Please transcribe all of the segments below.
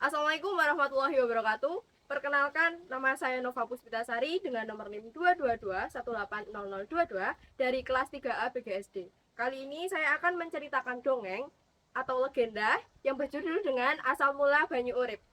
Assalamualaikum warahmatullahi wabarakatuh. Perkenalkan, nama saya Nova Puspitasari dengan nomor NIM 222180022 dari kelas 3A BGSD. Kali ini saya akan menceritakan dongeng atau legenda yang berjudul dengan Asal Mula Banyu Urip.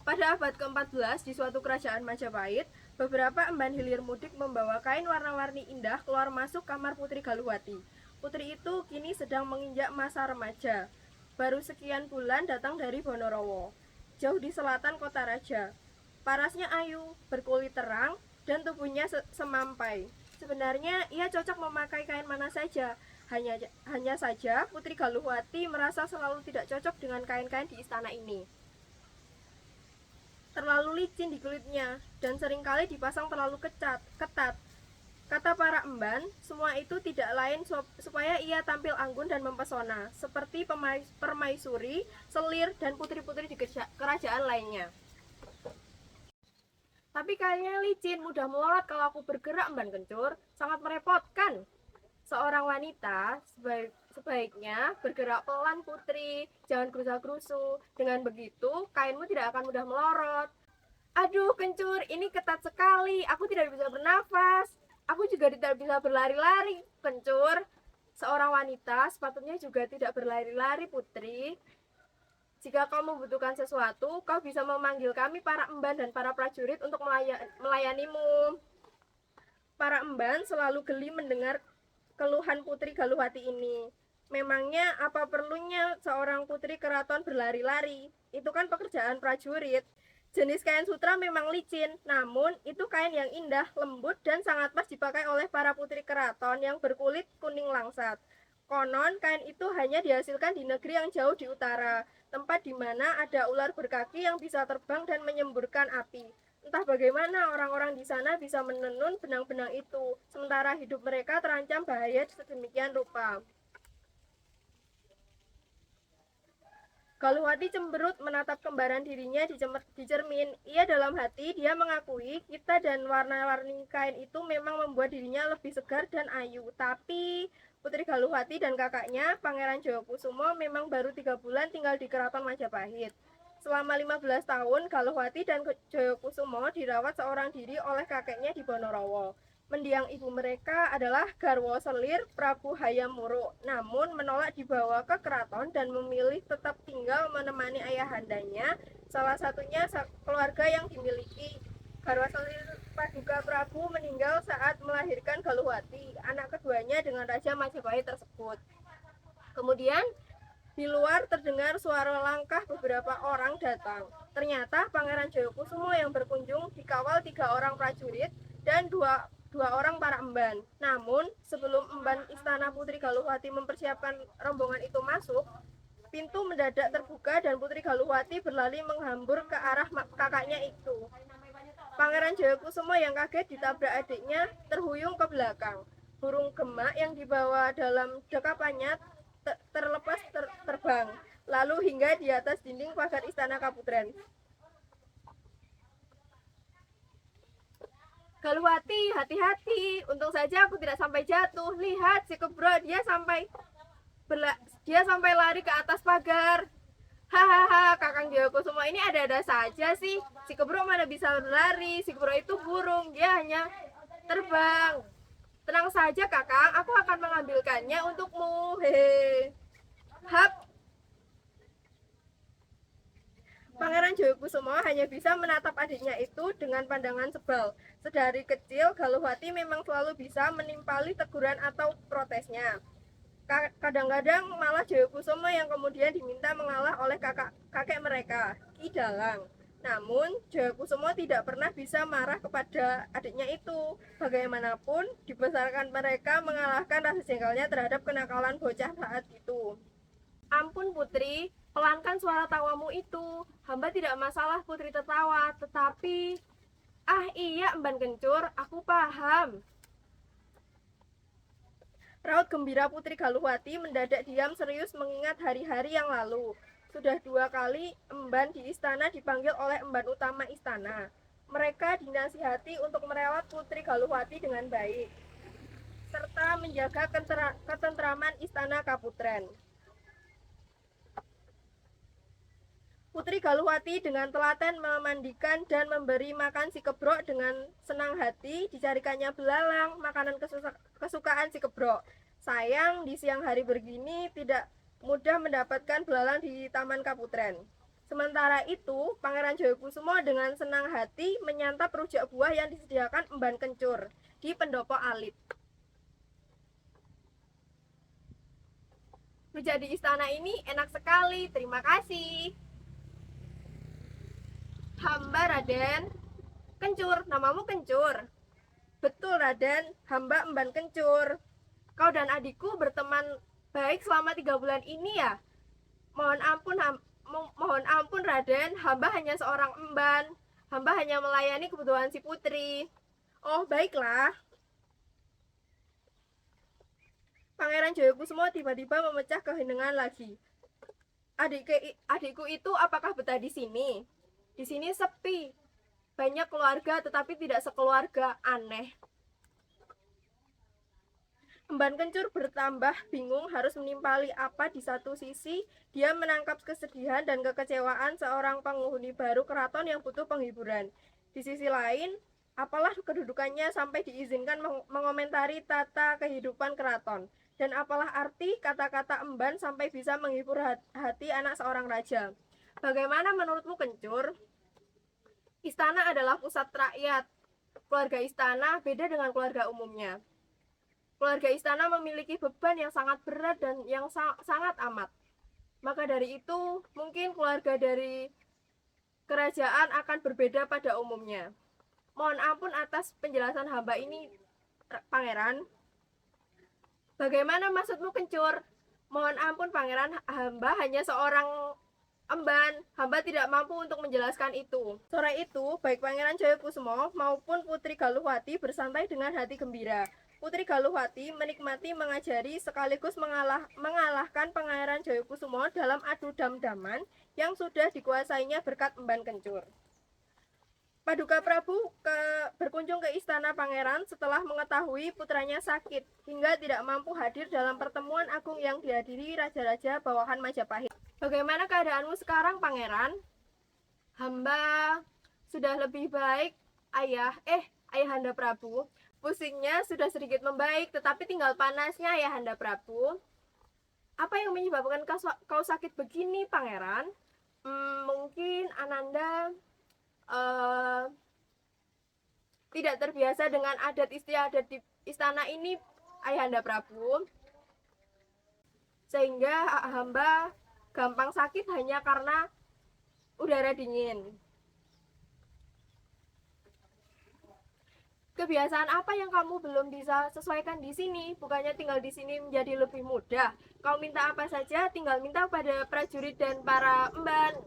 Pada abad ke-14 di suatu kerajaan Majapahit, beberapa emban hilir mudik membawa kain warna-warni indah keluar masuk kamar Putri Galuhwati. Putri itu kini sedang menginjak masa remaja. Baru sekian bulan datang dari Bonorowo, jauh di selatan kota raja. Parasnya ayu, berkulit terang, dan tubuhnya semampai. Sebenarnya ia cocok memakai kain mana saja. Hanya saja Putri Galuhwati merasa selalu tidak cocok dengan kain-kain di istana ini. Terlalu licin di kulitnya dan seringkali dipasang terlalu ketat. Kata para emban, semua itu tidak lain supaya ia tampil anggun dan mempesona, seperti permaisuri, selir, dan putri-putri di kerajaan lainnya. Tapi kayaknya licin, mudah melorot kalau aku bergerak, Emban Kencur. Sangat merepotkan. Seorang wanita sebaiknya bergerak pelan, Putri. Jangan gerusa-gerusu. Dengan begitu, kainmu tidak akan mudah melorot. Aduh, Kencur, ini ketat sekali. Aku tidak bisa bernafas. Aku juga tidak bisa berlari-lari, Kencur. Seorang wanita sepatutnya juga tidak berlari-lari, Putri. Jika kau membutuhkan sesuatu, kau bisa memanggil kami para emban dan para prajurit untuk melayanimu. Para emban selalu geli mendengar keluhan Putri Galuhwati ini. Memangnya apa perlunya seorang putri keraton berlari-lari? Itu kan pekerjaan prajurit. Jenis kain sutra memang licin, namun itu kain yang indah, lembut, dan sangat pas dipakai oleh para putri keraton yang berkulit kuning langsat. Konon, kain itu hanya dihasilkan di negeri yang jauh di utara, tempat di mana ada ular berkaki yang bisa terbang dan menyemburkan api. Entah bagaimana orang-orang di sana bisa menenun benang-benang itu, sementara hidup mereka terancam bahaya sedemikian rupa. Galuhwati cemberut menatap kembaran dirinya di cermin. Ia dalam hati, dia mengakui kita dan warna-warni kain itu memang membuat dirinya lebih segar dan ayu. Tapi Putri Galuhwati dan kakaknya, Pangeran Jayakusumo, memang baru 3 bulan tinggal di Keraton Majapahit. Selama 15 tahun, Galuhwati dan Jayakusumo dirawat seorang diri oleh kakeknya di Bonorowo. Mendiang ibu mereka adalah Garwo Selir Prabu Hayam Wuruk, namun menolak dibawa ke keraton dan memilih tetap tinggal menemani ayahandanya, salah satunya keluarga yang dimiliki. Garwo Selir Paduka Prabu meninggal saat melahirkan Galuhwati, anak keduanya dengan Raja Majapahit tersebut. Kemudian di luar terdengar suara langkah beberapa orang datang. Ternyata Pangeran Jayakusumo yang berkunjung dikawal 3 orang prajurit dan dua orang para emban. Namun, sebelum emban istana Putri Galuhwati mempersiapkan rombongan itu masuk, pintu mendadak terbuka dan Putri Galuhwati berlari menghambur ke arah kakaknya itu. Pangeran Jayakusumo yang kaget ditabrak adiknya terhuyung ke belakang. Burung gemak yang dibawa dalam dekapannya terlepas terbang, lalu hingga di atas dinding pagar istana Kaputren. Galuhwati, hati-hati. Untung saja aku tidak sampai jatuh. Lihat si Kebro, dia sampai lari ke atas pagar. Hahaha, Kakang Jayakusumo ini ada-ada saja sih. Si Kebro mana bisa berlari? Si Kebro itu burung, dia hanya terbang. Tenang saja, Kakang, aku akan mengambilkannya untukmu. Hehe. Hap. Pangeran Jayakusumo hanya bisa menatap adiknya itu dengan pandangan sebal. Sedari kecil, Galuhwati memang selalu bisa menimpali teguran atau protesnya. Kadang-kadang malah Jayakusumo yang kemudian diminta mengalah oleh kakek mereka, Ki Dalang. Namun, Jayakusumo tidak pernah bisa marah kepada adiknya itu. Bagaimanapun, dibesarkan mereka mengalahkan rasa jengkelnya terhadap kenakalan bocah saat itu. Ampun Putri, pelankan suara tawamu itu. Hamba tidak masalah Putri tertawa, tetapi... Ah iya Emban Kencur, aku paham. Raut gembira Putri Galuhwati mendadak diam serius mengingat hari-hari yang lalu. Sudah 2 kali emban di istana dipanggil oleh emban utama istana. Mereka dinasihati untuk merawat Putri Galuhwati dengan baik, serta menjaga ketentraman istana Kaputren. Putri Galuhwati dengan telaten memandikan dan memberi makan si Kebrok. Dengan senang hati dicarikannya belalang, makanan kesukaan si Kebrok. Sayang di siang hari begini tidak mudah mendapatkan belalang di Taman Kaputren. Sementara itu, Pangeran Jayakusumo dengan senang hati menyantap rujak buah yang disediakan Emban Kencur di pendopo alit. Rujak di istana ini enak sekali, terima kasih. Hamba Raden. Kencur, namamu Kencur? Betul Raden, hamba Emban Kencur. Kau dan adikku berteman baik selama 3 bulan ini ya? Mohon ampun Raden, hamba hanya seorang emban. Hamba hanya melayani kebutuhan si putri. Oh baiklah. Pangeran Jayakusumo tiba-tiba memecah keheningan lagi. Adikku itu apakah betah di sini? Di sini sepi. Banyak keluarga tetapi tidak sekeluarga, aneh. Emban Kencur bertambah bingung harus menimpali apa. Di satu sisi, dia menangkap kesedihan dan kekecewaan seorang penghuni baru keraton yang butuh penghiburan. Di sisi lain, apalah kedudukannya sampai diizinkan mengomentari tata kehidupan keraton. Dan apalah arti kata-kata emban sampai bisa menghibur hati anak seorang raja. Bagaimana menurutmu Kencur? Istana adalah pusat rakyat. Keluarga istana beda dengan keluarga umumnya. Keluarga istana memiliki beban yang sangat berat dan yang sangat amat. Maka dari itu, mungkin keluarga dari kerajaan akan berbeda pada umumnya. Mohon ampun atas penjelasan hamba ini, Pangeran. Bagaimana maksudmu Kencur? Mohon ampun Pangeran, hamba hanya seorang emban, hamba tidak mampu untuk menjelaskan itu. Sore itu, baik Pangeran Jayakusumo maupun Putri Galuhwati bersantai dengan hati gembira. Putri Galuhwati menikmati mengajari sekaligus mengalahkan Pangeran Jayakusumo dalam adu dam-daman yang sudah dikuasainya berkat Emban Kencur. Paduka Prabu berkunjung ke istana pangeran setelah mengetahui putranya sakit hingga tidak mampu hadir dalam pertemuan agung yang dihadiri raja-raja bawahan Majapahit. Bagaimana keadaanmu sekarang, Pangeran? Hamba sudah lebih baik, Ayahanda Prabu. Pusingnya sudah sedikit membaik, tetapi tinggal panasnya, Ayahanda Prabu. Apa yang menyebabkan kau sakit begini, Pangeran? Mungkin Ananda tidak terbiasa dengan adat istiadat di istana ini, Ayahanda Prabu. Sehingga hamba gampang sakit hanya karena udara dingin. Kebiasaan apa yang kamu belum bisa sesuaikan di sini? Bukannya tinggal di sini menjadi lebih mudah. Kau minta apa saja, tinggal minta pada prajurit dan para emban.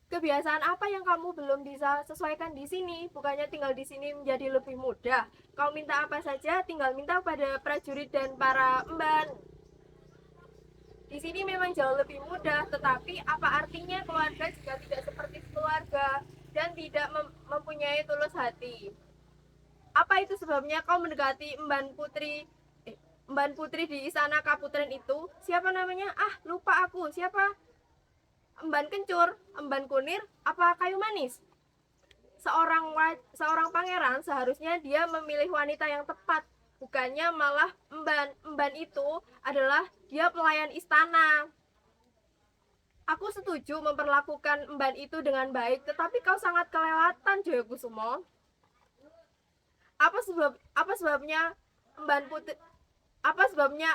Kebiasaan apa yang kamu belum bisa sesuaikan di sini? Bukannya tinggal di sini menjadi lebih mudah. Kau minta apa saja, tinggal minta pada prajurit dan para emban. Di sini memang jauh lebih mudah, tetapi apa artinya keluarga jika tidak seperti keluarga dan tidak mempunyai tulus hati? Apa itu sebabnya kau mendekati Emban Putri di istana Kaputren itu? Siapa namanya? Lupa aku. Siapa? Emban Kencur, Emban Kunir, apa Kayu Manis? Seorang pangeran seharusnya dia memilih wanita yang tepat. Bukannya malah emban itu adalah dia pelayan istana. Aku setuju memperlakukan emban itu dengan baik, tetapi kau sangat kelewatan, Jayakusumo. Apa sebabnya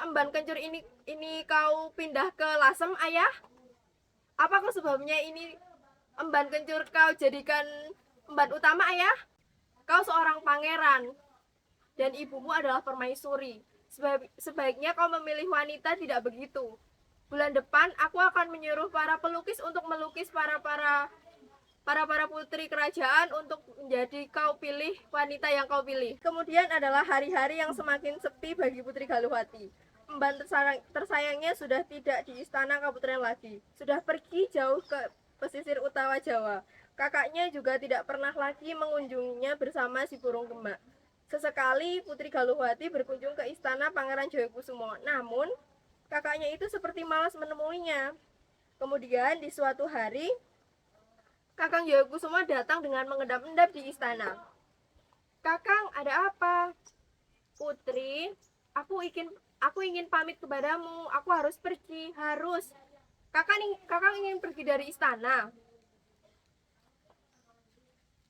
emban Kencur ini kau pindah ke Lasem, Ayah? Apakah sebabnya ini Emban Kencur kau jadikan emban utama, Ayah? Kau seorang pangeran dan ibumu adalah permaisuri. Sebaiknya kau memilih wanita tidak begitu. Bulan depan aku akan menyuruh para pelukis untuk melukis para putri kerajaan untuk menjadi kau pilih wanita yang kau pilih. Kemudian adalah hari-hari yang semakin sepi bagi Putri Galuhwati. Emban tersayangnya sudah tidak di istana Kaputren lagi. Sudah pergi jauh ke pesisir utara Jawa. Kakaknya juga tidak pernah lagi mengunjunginya bersama si burung gema. Sesekali Putri Galuhwati berkunjung ke istana Pangeran Jayakusumo. Namun, kakaknya itu seperti malas menemuinya. Kemudian di suatu hari Kakang Jayakusuma datang dengan mengendap-endap di istana. "Kakang, ada apa?" "Putri, aku ingin pamit kepadamu. Aku harus pergi, harus." Kakang ingin pergi dari istana?"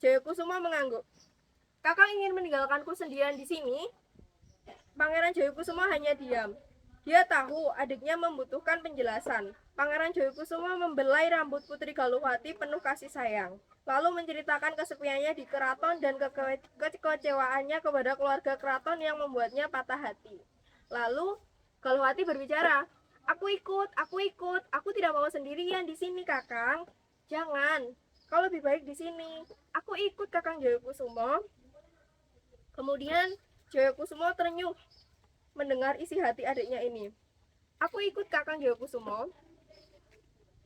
Jayakusuma mengangguk. "Kakang ingin meninggalkanku sendirian di sini?" Pangeran Jayakusuma hanya diam. Dia tahu adiknya membutuhkan penjelasan. Pangeran Jayakusuma membelai rambut Putri Galuhwati penuh kasih sayang, lalu menceritakan kesepiannya di keraton dan kekecewaannya kepada keluarga keraton yang membuatnya patah hati. Lalu Galuhwati berbicara, aku ikut, aku tidak mau sendirian di sini, Kakang. Jangan, kau lebih baik di sini. Aku ikut, Kakang Jayakusuma." Kemudian Jayakusuma terenyuh mendengar isi hati adiknya ini. "Aku ikut, Kakang Jayakusuma.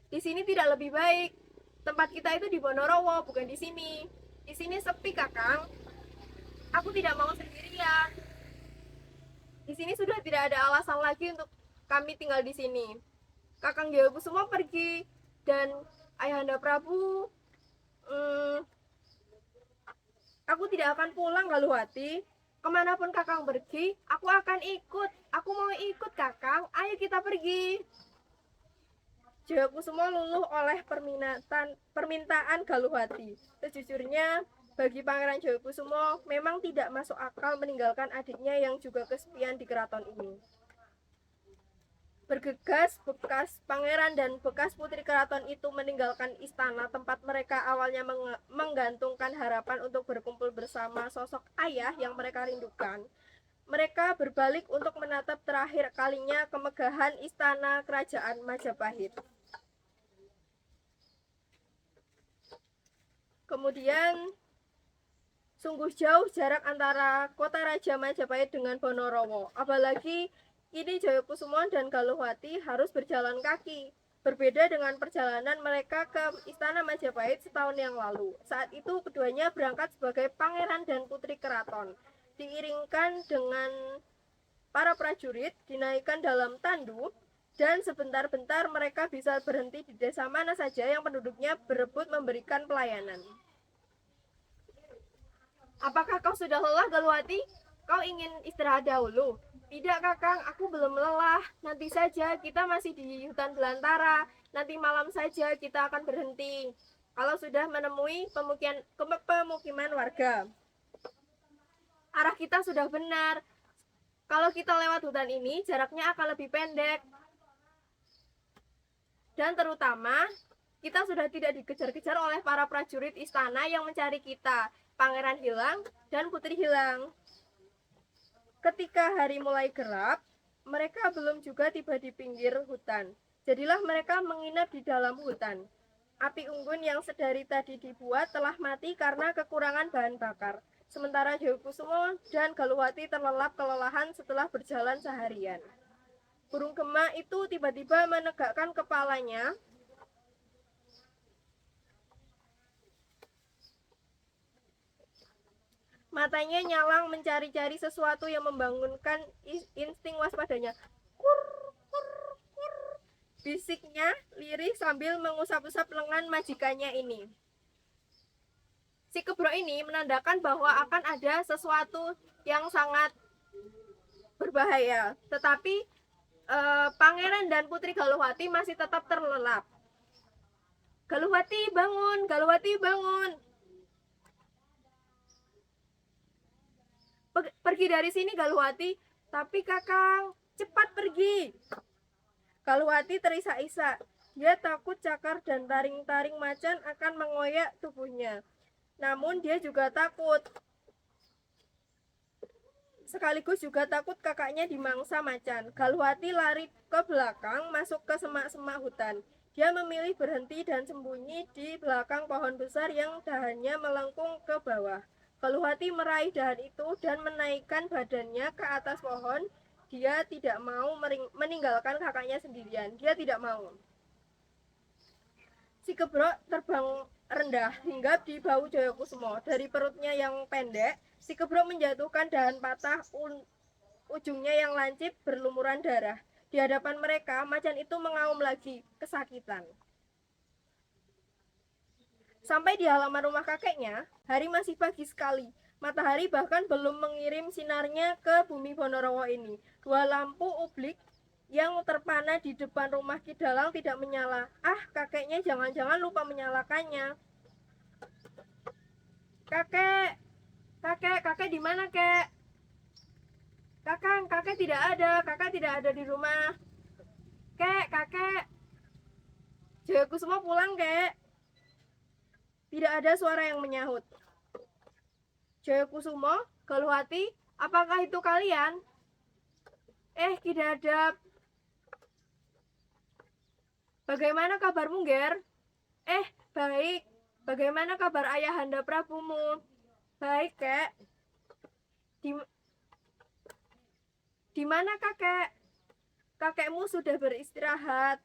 Di sini tidak lebih baik. Tempat kita itu di Bonorowo, bukan di sini. Di sini sepi, Kakang. Aku tidak mau sendirian. Di sini sudah tidak ada alasan lagi untuk kami tinggal di sini." Kakang Jayakusuma pergi dan Ayahanda Prabu, "Aku tidak akan pulang, Galuhwati. Kemanapun Kakang pergi, aku akan ikut. Aku mau ikut, Kakang. Ayo kita pergi." Jayakusuma luluh oleh permintaan Galuhwati. Sejujurnya, bagi Pangeran Jayakusuma memang tidak masuk akal meninggalkan adiknya yang juga kesepian di keraton ini. Bergegas, bekas pangeran dan bekas putri keraton itu meninggalkan istana tempat mereka awalnya menggantungkan harapan untuk berkumpul bersama sosok ayah yang mereka rindukan. Mereka berbalik untuk menatap terakhir kalinya kemegahan istana kerajaan Majapahit. Kemudian, sungguh jauh jarak antara kota Raja Majapahit dengan Bonorowo. Apalagi kini Jayakusuma dan Galuhwati harus berjalan kaki. Berbeda dengan perjalanan mereka ke Istana Majapahit setahun yang lalu. Saat itu keduanya berangkat sebagai pangeran dan putri keraton. Diiringkan dengan para prajurit, dinaikkan dalam tandu, dan sebentar-bentar mereka bisa berhenti di desa mana saja yang penduduknya berebut memberikan pelayanan. "Apakah kau sudah lelah, Galuhwati? Kau ingin istirahat dahulu?" "Tidak, Kakang, aku belum lelah. Nanti saja, kita masih di hutan belantara. Nanti malam saja kita akan berhenti kalau sudah menemui pemukiman warga. Arah kita sudah benar. Kalau kita lewat hutan ini, jaraknya akan lebih pendek. Dan terutama, kita sudah tidak dikejar-kejar oleh para prajurit istana yang mencari kita. Pangeran hilang dan putri hilang." Ketika hari mulai gelap, mereka belum juga tiba di pinggir hutan. Jadilah mereka menginap di dalam hutan. Api unggun yang sedari tadi dibuat telah mati karena kekurangan bahan bakar. Sementara Jayakusuma dan Galuhwati terlelap kelelahan setelah berjalan seharian. Burung gema itu tiba-tiba menegakkan kepalanya. Matanya nyalang mencari-cari sesuatu yang membangunkan insting waspadanya. "Kur, kur, kur," bisiknya lirih sambil mengusap-usap lengan majikannya ini. Si Kebro ini menandakan bahwa akan ada sesuatu yang sangat berbahaya. Tetapi Pangeran dan Putri Galuhwati masih tetap terlelap. "Galuhwati, bangun! Galuhwati, bangun! Pergi dari sini, Galuhwati." "Tapi Kakang, cepat pergi." Galuhwati terisak-isak. Dia takut cakar dan taring-taring macan akan mengoyak tubuhnya. Namun dia juga takut. Sekaligus juga takut kakaknya dimangsa macan. Galuhwati lari ke belakang, masuk ke semak-semak hutan. Dia memilih berhenti dan sembunyi di belakang pohon besar yang dahannya melengkung ke bawah. Galuhwati meraih dahan itu dan menaikkan badannya ke atas pohon. Dia tidak mau meninggalkan kakaknya sendirian. Dia tidak mau. Si Kebro terbang rendah hingga di bahu Jayakusuma. Dari perutnya yang pendek, si Kebro menjatuhkan dahan patah, ujungnya yang lancip berlumuran darah. Di hadapan mereka, macan itu mengaum lagi, kesakitan. Sampai di halaman rumah kakeknya, hari masih pagi sekali. Matahari bahkan belum mengirim sinarnya ke bumi Ponorogo ini. Dua lampu ublik yang terpana di depan rumah Ki Dalang tidak menyala. Ah, kakeknya jangan-jangan lupa menyalakannya. Kakek, kakek di mana, kek? Kakang, kakek tidak ada di rumah. Kakek. Jayakusuma pulang, kek. Tidak ada suara yang menyahut. Jayakusuma, Galuhwati, apakah itu kalian? Ki Dadap. Bagaimana kabarmu, Ger? Baik. Bagaimana kabar ayahanda Prabumu? Baik, kek. Di mana kakek? Kakekmu sudah beristirahat.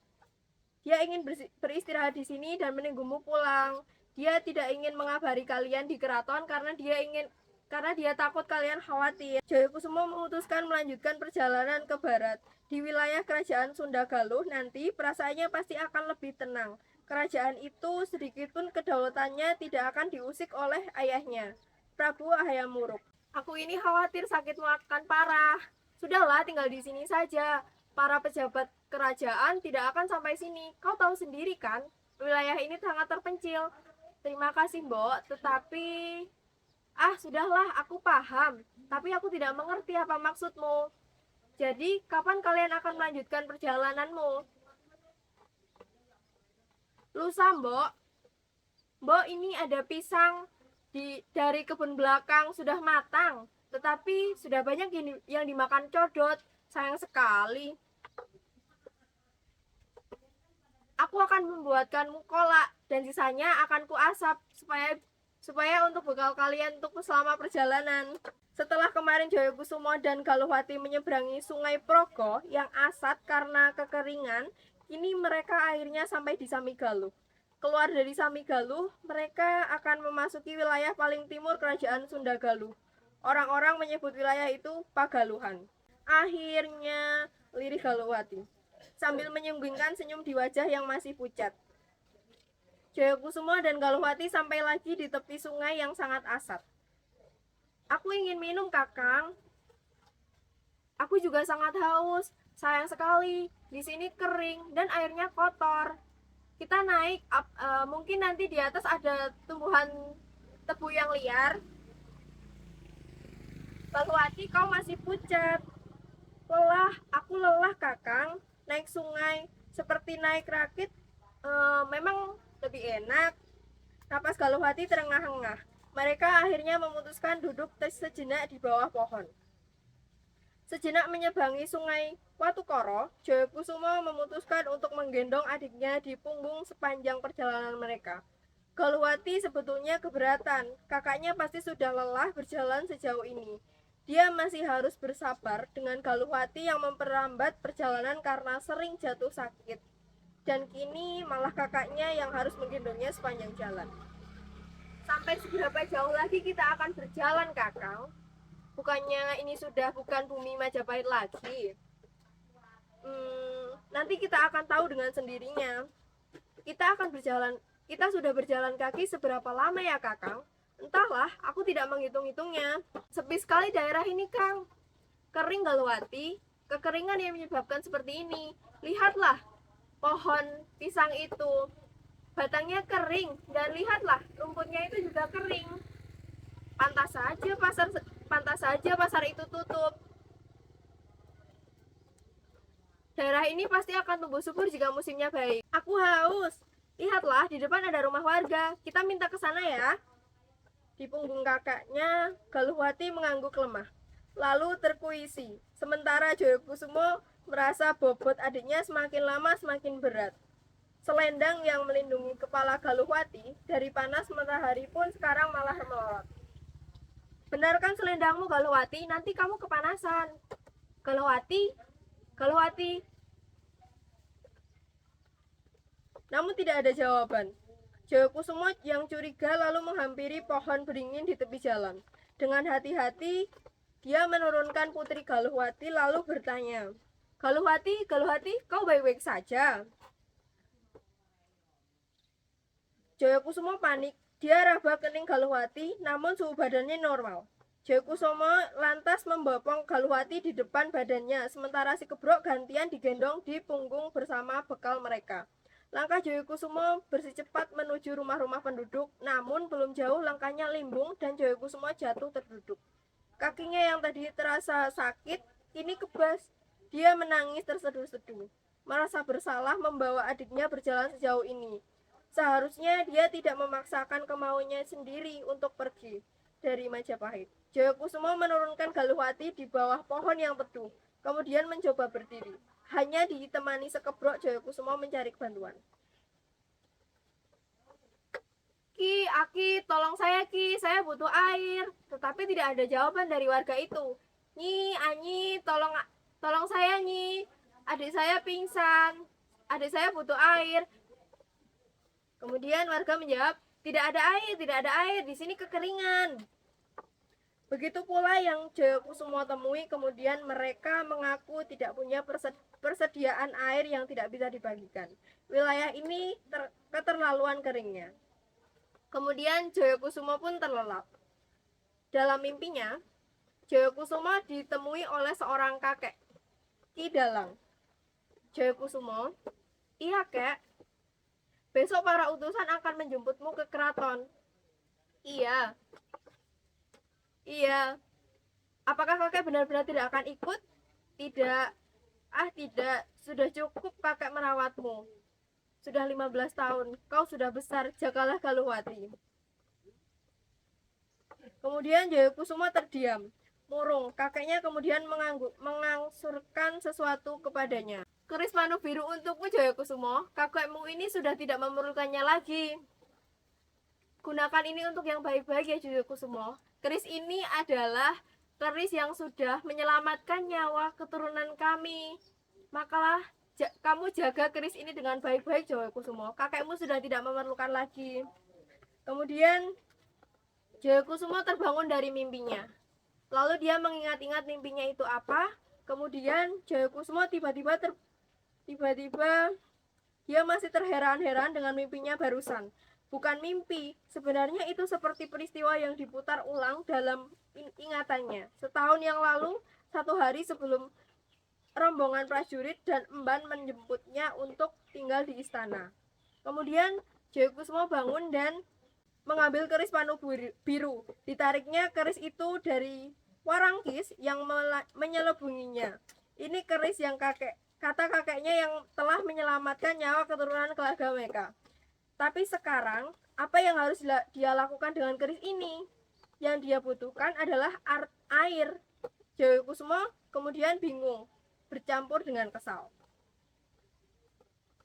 Dia ingin beristirahat di sini dan menunggumu pulang. Dia tidak ingin mengabari kalian di keraton karena dia takut kalian khawatir. Jayakusuma memutuskan melanjutkan perjalanan ke barat. Di wilayah kerajaan Sunda Galuh nanti perasaannya pasti akan lebih tenang. Kerajaan itu sedikitpun kedaulatannya tidak akan diusik oleh ayahnya, Prabu Hayam Wuruk. Aku ini khawatir sakitmu akan parah. Sudahlah, tinggal di sini saja. Para pejabat kerajaan tidak akan sampai sini. Kau tahu sendiri kan, wilayah ini sangat terpencil. Terima kasih, Mbok, tetapi... sudahlah, aku paham. Tapi aku tidak mengerti apa maksudmu. Jadi, kapan kalian akan melanjutkan perjalananmu? Lusa, Mbok. Mbok, ini ada pisang dari kebun belakang sudah matang, tetapi sudah banyak yang dimakan codot. Sayang sekali. Aku akan membuatkanmu kolak dan sisanya akan kuasap supaya untuk bekal kalian untuk selama perjalanan. Setelah kemarin Jayakusuma dan Galuhwati menyeberangi Sungai Progo yang asat karena kekeringan, kini mereka akhirnya sampai di Samigaluh. Keluar dari Samigaluh, mereka akan memasuki wilayah paling timur kerajaan Sunda Galuh. Orang-orang menyebut wilayah itu Pagaluhan. Akhirnya, lirih Galuhwati, sambil menyunggingkan senyum di wajah yang masih pucat. Jayakusuma dan Galuhwati sampai lagi di tepi sungai yang sangat asat. Aku ingin minum, Kakang. Aku juga sangat haus. Sayang sekali, di sini kering dan airnya kotor. Kita naik, mungkin nanti di atas ada tumbuhan tebu yang liar. Galuhwati, kau masih pucat. Aku lelah, Kakang. Naik sungai seperti naik rakit, memang lebih enak. Napas Galuhwati terengah-engah. Mereka akhirnya memutuskan duduk sejenak di bawah pohon. Sejenak menyeberangi sungai Watukoro, Jayakusuma memutuskan untuk menggendong adiknya di punggung sepanjang perjalanan mereka. Galuhwati sebetulnya keberatan, kakaknya pasti sudah lelah berjalan sejauh ini. Dia masih harus bersabar dengan Galuhwati yang memperlambat perjalanan karena sering jatuh sakit. Dan kini malah kakaknya yang harus menggendongnya sepanjang jalan. Sampai seberapa jauh lagi kita akan berjalan, Kakang? Bukannya ini sudah bukan bumi Majapahit lagi? Nanti kita akan tahu dengan sendirinya. Kita sudah berjalan kaki seberapa lama ya, Kakang? Entahlah, aku tidak menghitung-hitungnya. Sepi sekali daerah ini, Kang. Kering, Galuhwati. Kekeringan yang menyebabkan seperti ini. Lihatlah, pohon pisang itu. Batangnya kering, dan lihatlah, rumputnya itu juga kering. Pantas saja pasar itu tutup. Daerah ini pasti akan tumbuh subur jika musimnya baik. Aku haus. Lihatlah, di depan ada rumah warga. Kita minta ke sana ya. Di punggung kakaknya, Galuhwati mengangguk lemah, lalu terkuisi. Sementara Jayakusuma merasa bobot adiknya semakin lama semakin berat. Selendang yang melindungi kepala Galuhwati dari panas matahari pun sekarang malah melorot. Benarkan selendangmu, Galuhwati, nanti kamu kepanasan. Galuhwati. Namun tidak ada jawaban. Jayakusuma yang curiga lalu menghampiri pohon beringin di tepi jalan. Dengan hati-hati, dia menurunkan putri Galuhwati lalu bertanya, Galuhwati, Galuhwati, kau baik-baik saja? Jayakusuma panik. Dia raba kening Galuhwati, namun suhu badannya normal. Jayakusuma lantas membopong Galuhwati di depan badannya, sementara si Kebrok gantian digendong di punggung bersama bekal mereka. Langkah Jayakusuma bersecepat menuju rumah-rumah penduduk, namun belum jauh langkahnya limbung dan Jayakusuma jatuh terduduk. Kakinya yang tadi terasa sakit, kini kebas. Dia menangis terseduh-seduh, merasa bersalah membawa adiknya berjalan sejauh ini. Seharusnya dia tidak memaksakan kemauannya sendiri untuk pergi dari Majapahit. Jayakusuma menurunkan Galuhwati di bawah pohon yang teduh, kemudian mencoba berdiri. Hanya ditemani sekebrok Jayakusuma mencari bantuan. Ki, Aki, tolong saya Ki, saya butuh air. Tetapi tidak ada jawaban dari warga itu. Nyi, Anyi, tolong saya Nyi. Adik saya pingsan. Adik saya butuh air. Kemudian warga menjawab, tidak ada air, di sini kekeringan. Begitu pula yang Jayakusuma temui, kemudian mereka mengaku tidak punya persediaan air yang tidak bisa dibagikan. Wilayah ini keterlaluan keringnya. Kemudian Jayakusuma pun terlelap. Dalam mimpinya, Jayakusuma ditemui oleh seorang kakek, Ki Dalang. Jayakusuma, iya kek, besok para utusan akan menjemputmu ke keraton. Iya. Iya. Apakah kakek benar-benar tidak akan ikut? Tidak. Tidak. Sudah cukup kakek merawatmu. Sudah 15 tahun. Kau sudah besar. Jagalah Galuhwati. Kemudian Jayakusuma terdiam. Murung. Kakeknya kemudian mengangsurkan sesuatu kepadanya. Keris panu biru untukmu Jayakusuma, kakekmu ini sudah tidak memerlukannya lagi. Gunakan ini untuk yang baik-baik ya Jayakusuma. Keris ini adalah keris yang sudah menyelamatkan nyawa keturunan kami. Makalah kamu jaga keris ini dengan baik-baik Jayakusuma. Kakekmu sudah tidak memerlukan lagi. Kemudian Jayakusuma terbangun dari mimpinya. Lalu dia mengingat-ingat mimpinya itu apa. Kemudian Jayakusuma tiba-tiba dia masih terheran-heran dengan mimpinya barusan. Bukan mimpi, sebenarnya itu seperti peristiwa yang diputar ulang dalam ingatannya. Setahun yang lalu, satu hari sebelum rombongan prajurit dan emban menjemputnya untuk tinggal di istana. Kemudian Jayakusuma bangun dan mengambil keris panu biru. Ditariknya keris itu dari Warangkis yang menyelubunginya. Ini keris yang kata kakeknya yang telah menyelamatkan nyawa keturunan keluarga mereka. Tapi sekarang, apa yang harus dia lakukan dengan keris ini? Yang dia butuhkan adalah air. Jayakusuma kemudian bingung, bercampur dengan kesal.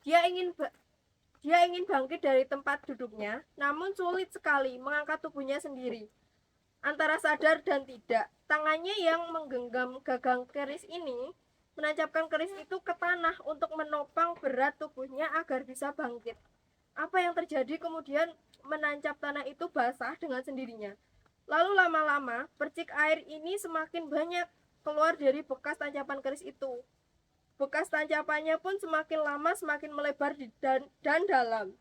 Dia ingin bangkit dari tempat duduknya, namun sulit sekali mengangkat tubuhnya sendiri. Antara sadar dan tidak, tangannya yang menggenggam gagang keris ini menancapkan keris itu ke tanah untuk menopang berat tubuhnya agar bisa bangkit. Apa yang terjadi kemudian menancap tanah itu basah dengan sendirinya. Lalu lama-lama percik air ini semakin banyak keluar dari bekas tancapan keris itu. Bekas tancapannya pun semakin lama semakin melebar dan dalam.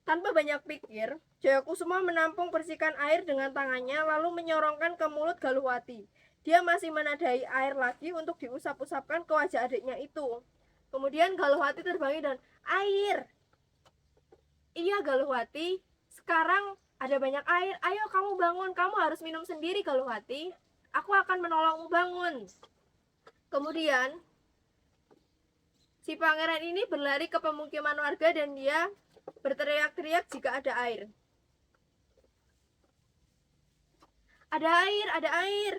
Tanpa banyak pikir, Jayakusuma menampung percikan air dengan tangannya lalu menyorongkan ke mulut Galuhwati. Dia masih menadai air lagi untuk diusap-usapkan ke wajah adiknya itu. Kemudian Galuhwati terbangun dan, air! Iya Galuhwati, sekarang ada banyak air. Ayo kamu bangun, kamu harus minum sendiri Galuhwati. Aku akan menolongmu bangun. Kemudian, si pangeran ini berlari ke pemukiman warga dan dia berteriak-teriak jika ada air. Ada air, ada air.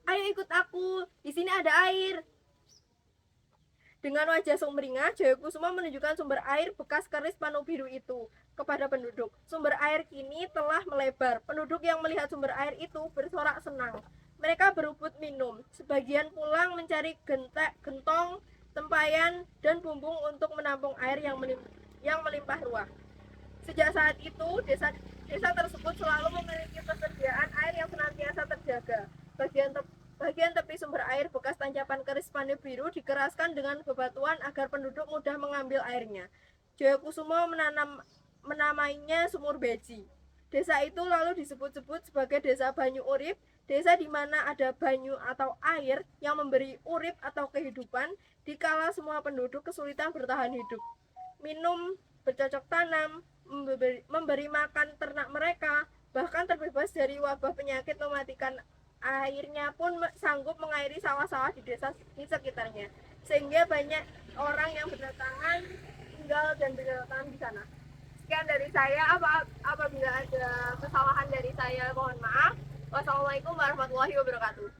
Ayo ikut aku, di sini ada air. Dengan wajah sumringah, Jayakusuma menunjukkan sumber air bekas keris panu biru itu kepada penduduk. Sumber air kini telah melebar. Penduduk yang melihat sumber air itu bersorak senang. Mereka berebut minum. Sebagian pulang mencari gentong, tempayan, dan bumbung untuk menampung air yang melimpah ruah. Sejak saat itu, desa tersebut selalu memiliki persediaan air yang senantiasa terjaga. Bagian tepi sumber air bekas tanjapan keris Pane Biru dikeraskan dengan bebatuan agar penduduk mudah mengambil airnya. Joyokusumo menamainya Sumur Beji. Desa itu lalu disebut-sebut sebagai Desa Banyu Urip, desa di mana ada banyu atau air yang memberi urip atau kehidupan dikala semua penduduk kesulitan bertahan hidup. Minum, bercocok tanam, memberi makan ternak mereka, bahkan terbebas dari wabah penyakit mematikan. Airnya pun sanggup mengairi sawah-sawah di desa di sekitarnya, sehingga banyak orang yang berdatangan tinggal dan berdatangan di sana. Sekian dari saya. Apabila ada kesalahan dari saya, mohon maaf. Wassalamualaikum warahmatullahi wabarakatuh.